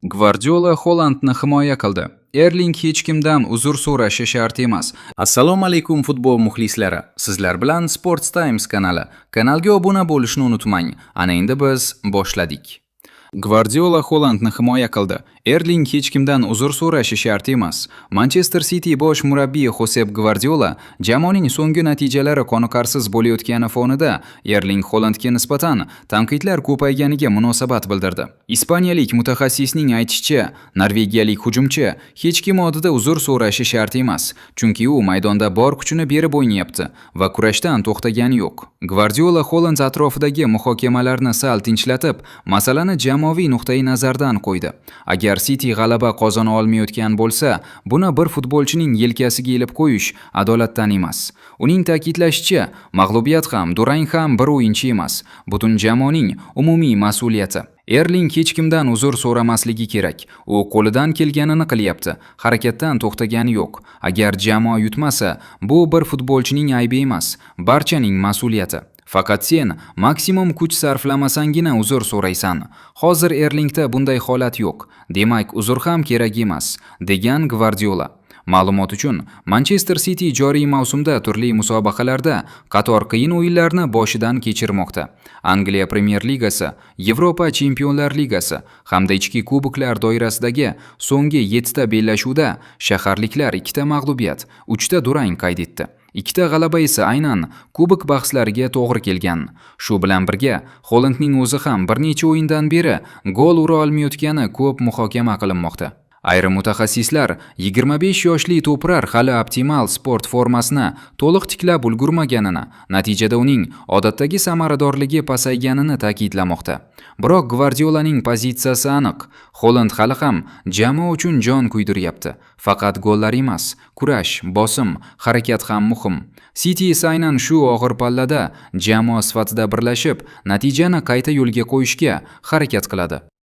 Gvardiola Hollandni himoya qildi. Erling hech kimdan uzr so'rashi shart emas. Assalomu alaykum futbol muxlislari. Sizlar bilan Sports Times kanali. Kanalga obuna bo'lishni unutmang. Ana endi biz boshladik. Gvardiola Hollandni himoya qildi. Erling hech kimdan uzr so'rashi shart emas. Manchester City bosh murabbiyi Josep Gvardiola jamoaning so'nggi natijalari qoniqarsiz bo'layotgani fonida Erling Hollandga nisbatan tanqidlar ko'payganiga munosabat bildirdi. Ispaniyalik mutaxassisning aytishicha, norvegiyalik hujumchi hech kim oldida uzr so'rashi shart emas, chunki u maydonda bor kuchini berib o'ynayapti va kurashdan to'xtagani yo'q. Gvardiola Holland atrofidagi muhokamalarni sal tinchlatib, masalani jamoaviy nuqtai nazardan qo'ydi. Agar City g'alaba qozona olmayotgan bo'lsa, buni bir futbolchining yelkasiga ilib qo'yish adolatdan emas. Uning ta'kidlashicha, mag'lubiyat ham, durang ham bir o'yinchi emas, butun jamoaning umumiy mas'uliyati. Erling hech kimdan uzr so'ramasligi kerak. U qo'lidan kelganini qilyapti. Harakatdan to'xtagani yo'q. Agar jamoa yutmasa, bu bir futbolchining aybi emas, barchaning mas'uliyati. Faqat sen maksimum kuch sarflamasangina uzr so'raysan. Hozir Erlingda bunday holat yo'q. Demak, uzr ham kerak emas, degan Gvardiola. Ma'lumot uchun, Manchester City joriy mavsumda turli musobaqalarda qator qiyin o'yinlarni boshidan kechirmoqda. Angliya Premier Ligasi, Yevropa Chempionlar Ligasi hamda ichki kuboklar doirasidagi so'nggi 7 ta bellashuvda shaharliklar 2 ta mag'lubiyat, 3 ta durang qayd etdi. 2 ta g'alaba esa aynan kubok bahslariga to'g'ri kelgan. Shu bilan birga, Hollandning o'zi ham bir necha o'yindan beri gol ura olmayotgani ko'p muhokama qilinmoqda. Ayrim mutaxassislar 25 yoshli to'prar hali optimal sport formasini to'liq tiklab ulgurmaganini, natijada uning odatdagi samaradorligi pasayganini ta'kidlamoqda. Biroq Gvardiolaning pozitsiyasi aniq. Holland hali ham jamoa uchun jon kuydiryapti. Faqat gollar emas, kurash, bosim, harakat ham muhim. City esa aynan shu og'ir pallada jamoa sifatida birlashib, natijani qayta yo'lga qo'yishga harakat qiladi.